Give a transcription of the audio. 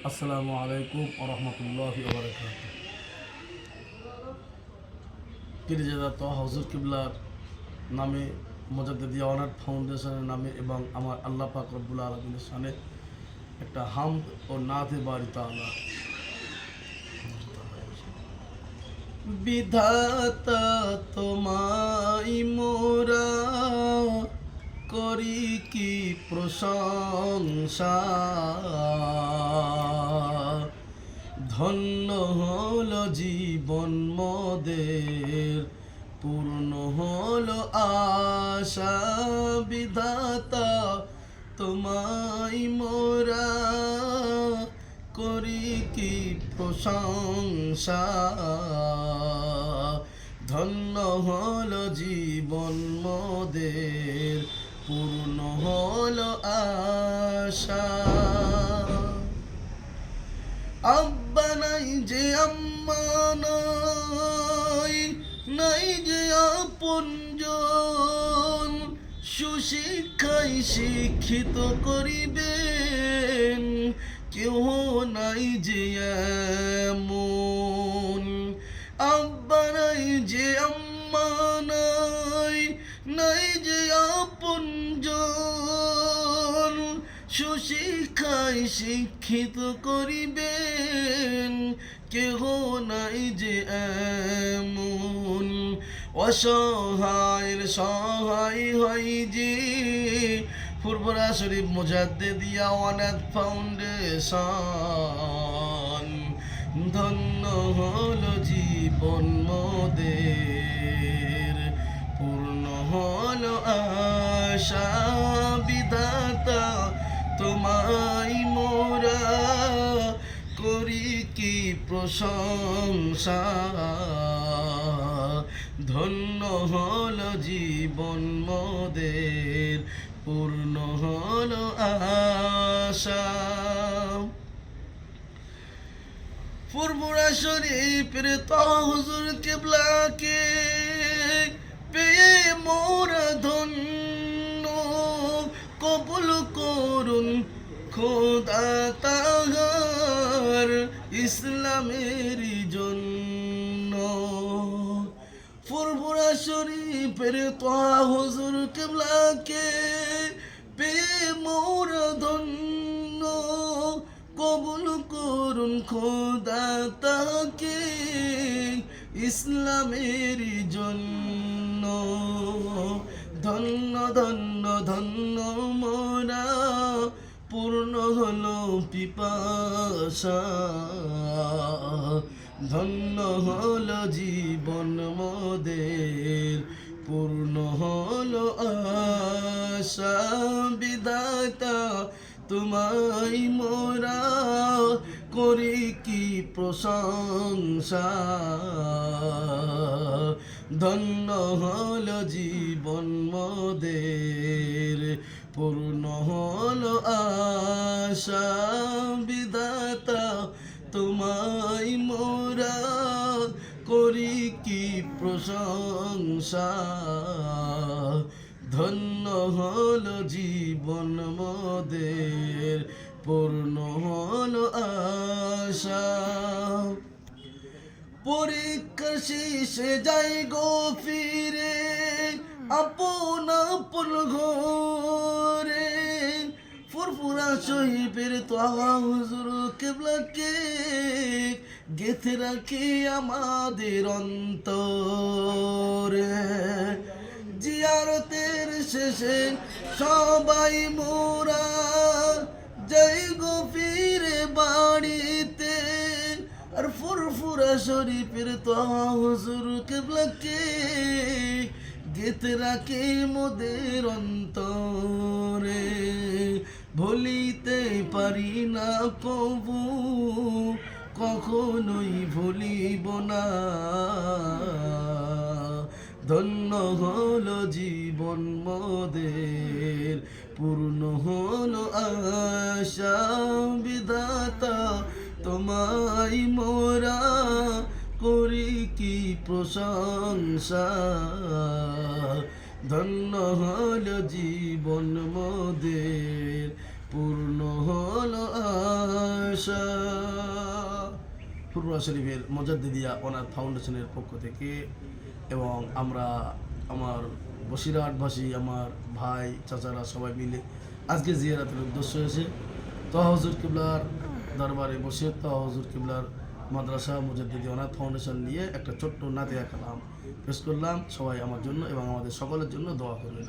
আসসালামু আলাইকুম ওরহমতুল্লাহি ওবারাকাতুহু। পীরজাদা তোহা হুজুর কিবলার নামে, মুজাদ্দিদিয়া অনার্থ ফাউন্ডেশনের নামে এবং আমার আল্লাহ পাক রব্বুল আলামিনের শানে একটা হামদ ও নাতে বাড়ি তাআলা। বিধাতা তোমায় মোরা করি কি প্রশংসা, ধন্য হল জীবন মোদের, পূর্ণ হল আশা। বিধাতা তোমায় মোরা করি কি প্রশংসা, ধন্য হল জীবন মোদের, পূর্ণ হল আশা। আব্বা নাই যে আম্মা নাই, নাই যে আপনজন, সুশিক্ষায় শিক্ষিত করিবেন, কেহ নাই যে এমন। আব্বা নাই যে আম্মা নাই, নাই যে আপনজন, সুশিক্ষায় শিক্ষিত করিবেন, কেহ নাই যে এমন। অসহায়ের সহায় হয় যে ফুরফুরা শরীফ মুজাদ্দিদিয়া অনাথ ফাউন্ডেশন, ধন্য হল জীবন মোদের, পূর্ণ হল আশা। বিধাতা তোমায় মোরা করি কি প্রশংসা, ধন্য হল জীবন মোদের, পূর্ণ হল আশা। ফুরফুরা শরীফের তোহা হুজুর কিবলাকে পেয়ে মোরা ধন্য, কবুল করুন খোদা তাহার ইসলামের জন্য। ফুরফুরা শরীফের তোহা হুজুর কিবলাকে পেয়ে মোরা ধন্য, কবুল করুন খোদা তাকে ইসলামের জন্য। ধন্য ধন্য ধন্য মোরা, পূর্ণ হলো পিপাসা, ধন্য হলো জীবন মোদের, পূর্ণ হলো আশা। বিধাতা তোমায় মোরা করি কি প্রশংসা, ধন্য হল জীবন মোদের, পূর্ণ হল আশা। বিধাতা তোমায় মোরা করি কি প্রশংসা, ধন্য হল জীবন মোদের, পূর্ণ হল আশা। পরীক্ষা শেষে যাই গো ফিরে আপন আপন ঘরে, ফুরফুরা শরীফের তোহা হুজুর কিবলাকে গেঁথে রাখি আমাদের অন্তরে। জিয়ারতের শেষে সবাই মোরা যাই গো ফিরে বাড়িতে, আর ফুরফুরা শরীফের তোহা হুজুর কিবলাকে গেঁথে রাখি মোদের অন্তরে। ভুলিতে পারি না কবু, কখনোই ভুলিব না, ধন্য হল জীবন মোদের, পূর্ণ হল আশা। বিধাতা তোমায় মোরা করি কি প্রশংসা, ধন্য হল জীবন মোদের, পূর্ণ হল আয়েশা ফুরফুরা শরীফের মুজাদ্দিদিয়া অনাথ ফাউন্ডেশনের পক্ষ থেকে এবং আমরা আমার বসিরহাটবাসী আমার ভাই চাচারা সবাই মিলে আজকে জিয়ারাতের উদ্দেশ্য হয়েছে তোহা হুজুর কিবলার দরবারে বসে তোহা হুজুর কিবলার মাদ্রাসা মুজাদ্দিদি অনাথ ফাউন্ডেশন নিয়ে একটা ছোট্ট নাতিয়া কালাম পেশ করলাম। সবাই আমার জন্য এবং আমাদের সকলের জন্য দোয়া করবেন।